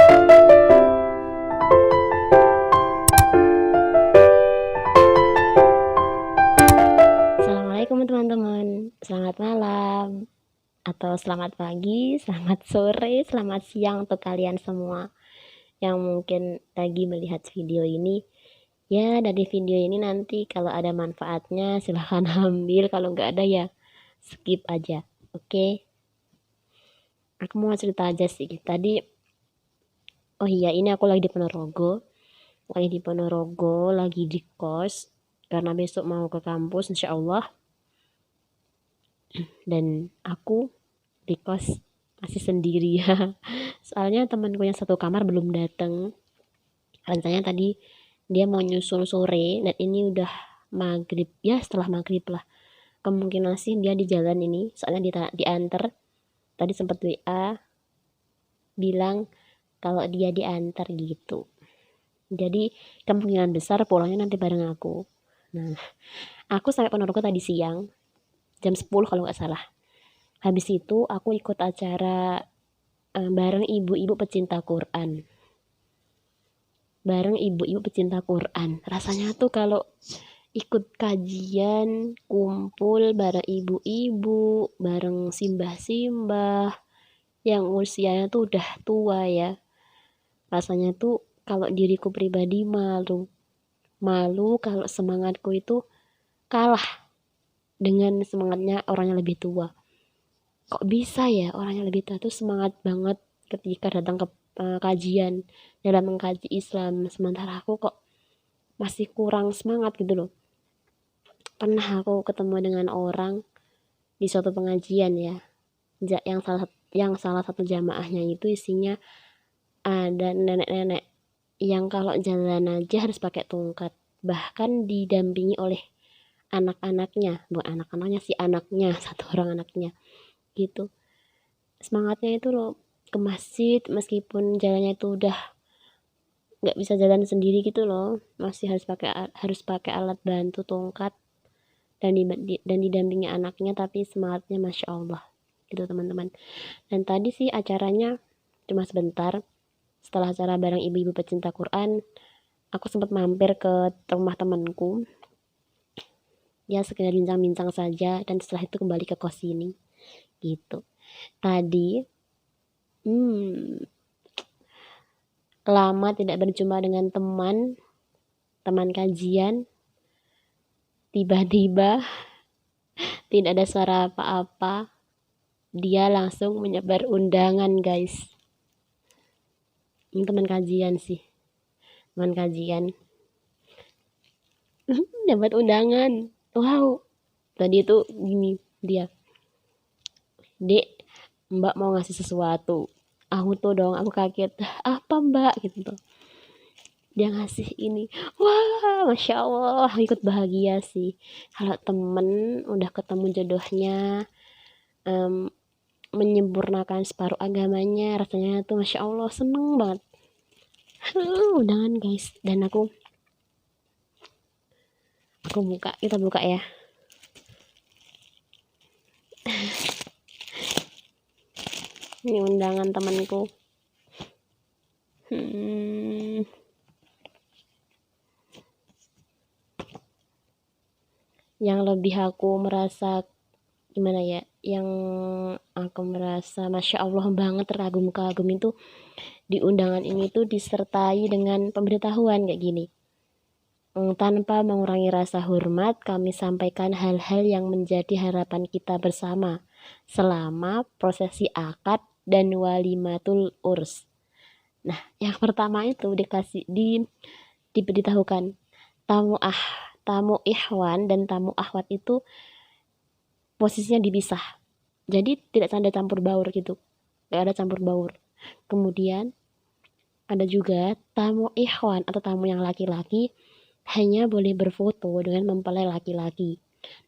Assalamualaikum teman-teman, selamat malam, atau selamat pagi, selamat sore, selamat siang untuk kalian semua yang mungkin lagi melihat video ini. Ya, dari video ini nanti kalau ada manfaatnya silahkan ambil, kalau nggak ada ya skip aja. Oke, aku mau cerita aja sih. Tadi, oh iya, ini aku lagi di Ponorogo, lagi di kos, karena besok mau ke kampus insya Allah. Dan aku di kos masih sendiri ya. Soalnya temanku yang satu kamar belum datang. Rencananya tadi dia mau nyusul sore dan ini udah maghrib ya, setelah maghrib lah. Kemungkinan sih dia di jalan ini, soalnya diantar. Tadi sempat WA bilang kalau dia diantar gitu. Jadi kemungkinan besar pulangnya nanti bareng aku. Nah, aku sampai Ponorogo tadi siang jam 10 kalau nggak salah. Habis itu aku ikut acara bareng ibu-ibu pecinta Quran. Rasanya tuh kalau ikut kajian, kumpul bareng ibu-ibu, bareng simbah-simbah yang usianya tuh udah tua ya. Rasanya tuh kalau diriku pribadi malu. Malu kalau semangatku itu kalah dengan semangatnya orang yang lebih tua. Kok bisa ya orang yang lebih tua tuh semangat banget ketika datang ke kajian dalam mengkaji Islam, sementara aku kok masih kurang semangat gitu loh. Pernah aku ketemu dengan orang di suatu pengajian ya, yang salah satu jamaahnya itu isinya ada nenek-nenek yang kalau jalan aja harus pakai tongkat, bahkan didampingi oleh anak-anaknya, bukan anak-anaknya sih, anaknya, satu orang anaknya gitu. Semangatnya itu loh ke masjid meskipun jalannya itu udah nggak bisa jalan sendiri gitu loh, masih harus pakai alat bantu tongkat dan didampingi anaknya, tapi semangatnya masya Allah gitu teman-teman. Dan tadi sih acaranya cuma sebentar. Setelah acara bareng ibu-ibu pecinta Quran, aku sempat mampir ke rumah temanku ya, sekedar bincang-bincang saja, dan setelah itu kembali ke kos ini gitu. Tadi lama tidak berjumpa dengan teman kajian, tiba-tiba tidak ada suara apa-apa, dia langsung menyebar undangan guys. Ini teman kajian dapat undangan. Wow, tadi itu gini dia, Dek, Mbak mau ngasih sesuatu. Aku kaget, apa Mbak gitu tuh. Dia ngasih ini, wah masya Allah, ikut bahagia sih kalau temen udah ketemu jodohnya, menyempurnakan separuh agamanya, rasanya tuh masya Allah seneng banget. Undangan guys, dan kita buka ya. Ini undangan temanku. Yang lebih aku merasa gimana ya, yang aku merasa masya Allah banget, terkagum-kagum itu di undangan ini tuh disertai dengan pemberitahuan kayak gini. Tanpa mengurangi rasa hormat, kami sampaikan hal-hal yang menjadi harapan kita bersama selama prosesi akad dan walimatul urs. Nah, yang pertama itu diberitahukan tamu ikhwan dan tamu akhwat itu posisinya dipisah. Jadi tidak ada campur baur gitu. Gak ada campur baur. Kemudian ada juga tamu ikhwan atau tamu yang laki-laki hanya boleh berfoto dengan mempelai laki-laki.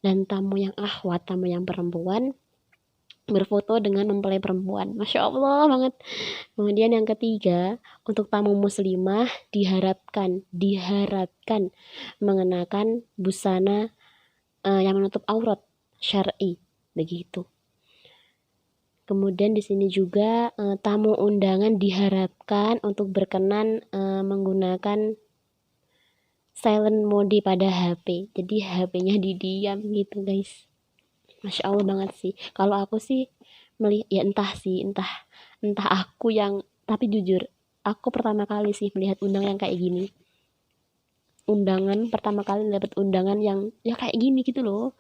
Dan tamu yang akhwat, tamu yang perempuan, berfoto dengan mempelai perempuan. Masya Allah banget. Kemudian yang ketiga, untuk tamu muslimah diharapkan mengenakan busana yang menutup aurat syar'i begitu. Kemudian di sini juga tamu undangan diharapkan untuk berkenan menggunakan silent mode pada HP. Jadi HP-nya didiam gitu, guys. Masya Allah banget sih. Kalau aku sih melihat ya entah aku yang, tapi jujur aku pertama kali sih melihat undang yang kayak gini. Undangan pertama kali dapat undangan yang ya kayak gini gitu loh.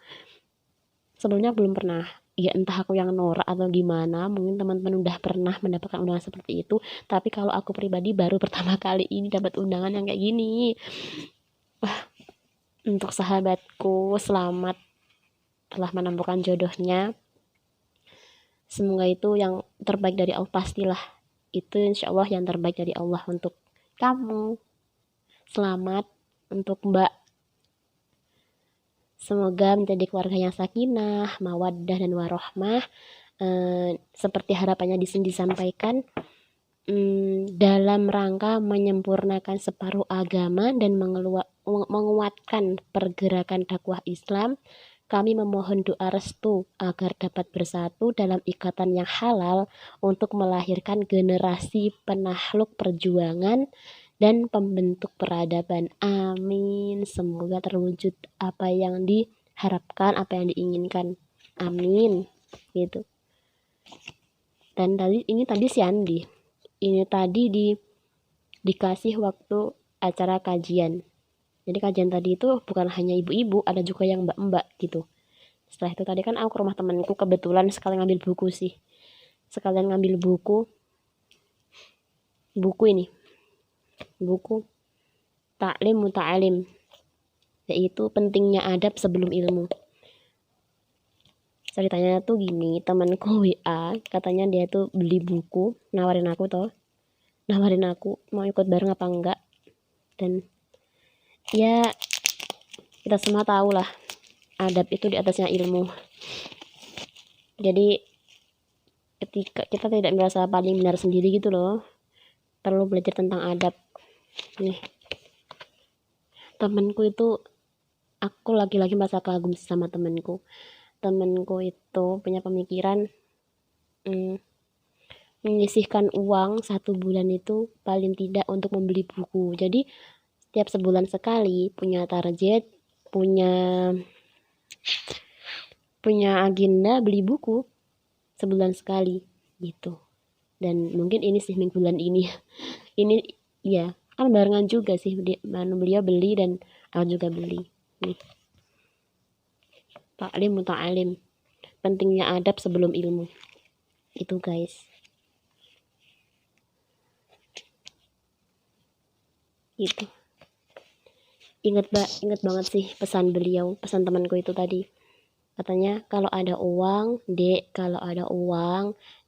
Sebelumnya belum pernah. Ya entah aku yang norak atau gimana, mungkin teman-teman udah pernah mendapatkan undangan seperti itu, tapi kalau aku pribadi baru pertama kali ini dapat undangan yang kayak gini. Untuk sahabatku, selamat telah menemukan jodohnya. Semoga itu yang terbaik dari Allah, pastilah. Itu insya Allah yang terbaik dari Allah untuk kamu. Selamat untuk Mbak. Semoga menjadi keluarga yang sakinah, mawaddah, dan warohmah. Seperti harapannya di sini disampaikan, dalam rangka menyempurnakan separuh agama dan menguatkan pergerakan dakwah Islam, kami memohon doa restu agar dapat bersatu dalam ikatan yang halal untuk melahirkan generasi penakluk perjuangan dan pembentuk peradaban. Amin. Semoga terwujud apa yang diharapkan, apa yang diinginkan. Amin. Gitu. Dan tadi si Andi. Ini tadi dikasih waktu acara kajian. Jadi kajian tadi itu bukan hanya ibu-ibu, ada juga yang mbak-mbak gitu. Setelah itu tadi kan aku ke rumah temanku, kebetulan sekalian ngambil buku sih. Sekalian ngambil buku ini. Buku Ta'lim Muta'alim, yaitu pentingnya adab sebelum ilmu. Ceritanya tuh gini, temanku WA, katanya dia tuh beli buku, nawarin aku mau ikut bareng apa enggak. Dan ya kita semua tahu lah, adab itu di atasnya ilmu. Jadi ketika kita tidak merasa paling benar sendiri gitu loh, perlu belajar tentang adab. Nih, temanku itu, aku lagi-lagi merasa kagum sama temanku itu punya pemikiran menyisihkan uang 1 bulan itu paling tidak untuk membeli buku. Jadi setiap sebulan sekali punya target, punya agenda beli buku sebulan sekali gitu. Dan mungkin ini sih bulan ini ini ya kan barengan juga sih, beliau beli dan aku juga beli. Nih, Ta'lim Muta'alim, pentingnya adab sebelum ilmu. Itu guys. Gitu. Ingat banget sih pesan temanku itu tadi. Katanya kalau ada uang,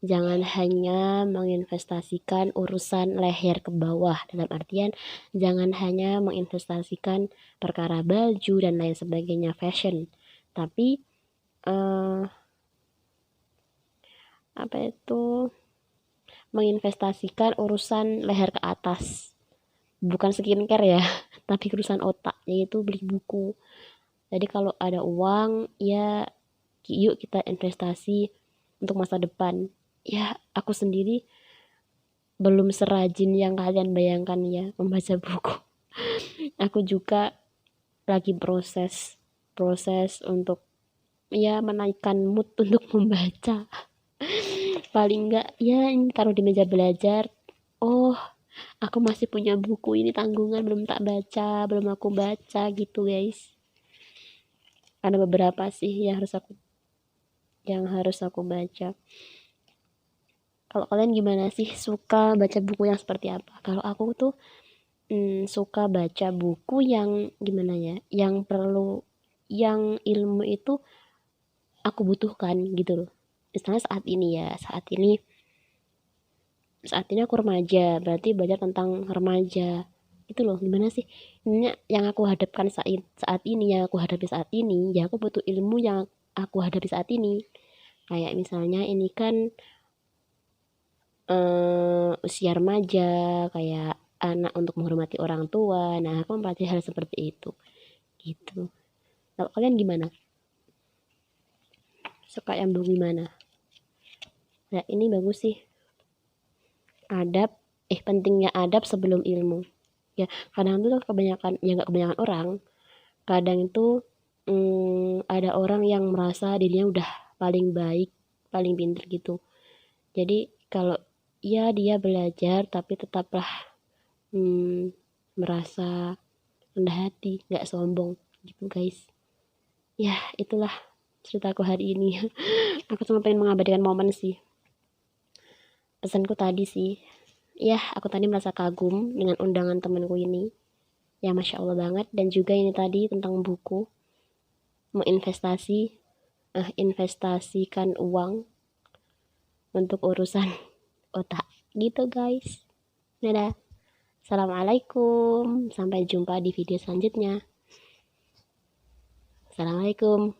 jangan hanya menginvestasikan urusan leher ke bawah. Dalam artian jangan hanya menginvestasikan perkara baju dan lain sebagainya, fashion. Tapi menginvestasikan urusan leher ke atas. Bukan skincare ya, tapi urusan otak, yaitu beli buku. Jadi kalau ada uang, ya yuk kita investasi untuk masa depan. Ya, aku sendiri belum serajin yang kalian bayangkan ya, membaca buku. Aku juga lagi proses untuk ya menaikkan mood untuk membaca. Paling enggak ya ini taruh di meja belajar. Oh, aku masih punya buku ini tanggungan belum aku baca gitu guys. Ada beberapa sih yang harus aku baca. Kalau kalian gimana sih, suka baca buku yang seperti apa? Kalau aku tuh suka baca buku yang gimana ya, yang ilmu itu aku butuhkan gitu loh. Misalnya saat ini aku remaja, berarti belajar tentang remaja itu loh. Gimana sih ini yang aku hadapkan saat ini, yang aku hadapi saat ini, ya aku butuh ilmu yang aku hadapi saat ini. Kayak misalnya ini kan usia remaja, kayak anak untuk menghormati orang tua. Nah, aku mempelajari hal seperti itu gitu. Kalau kalian gimana? Suka yang gimana? Nah, ini bagus sih. Pentingnya adab sebelum ilmu. Ya, kadang tuh kebanyakan, ya nggak kebanyakan orang, kadang itu ada orang yang merasa dirinya udah paling baik, paling pintar gitu. Jadi kalau ya dia belajar tapi tetaplah merasa rendah hati, nggak sombong gitu guys. Ya itulah ceritaku hari ini. Aku cuma pengen mengabadikan momen sih. Pesanku tadi sih, ya aku tadi merasa kagum dengan undangan temanku ini. Ya Masya Allah banget. Dan juga ini tadi tentang buku. Mau investasikan uang untuk urusan otak. Gitu guys. Dadah. Assalamualaikum. Sampai jumpa di video selanjutnya. Assalamualaikum.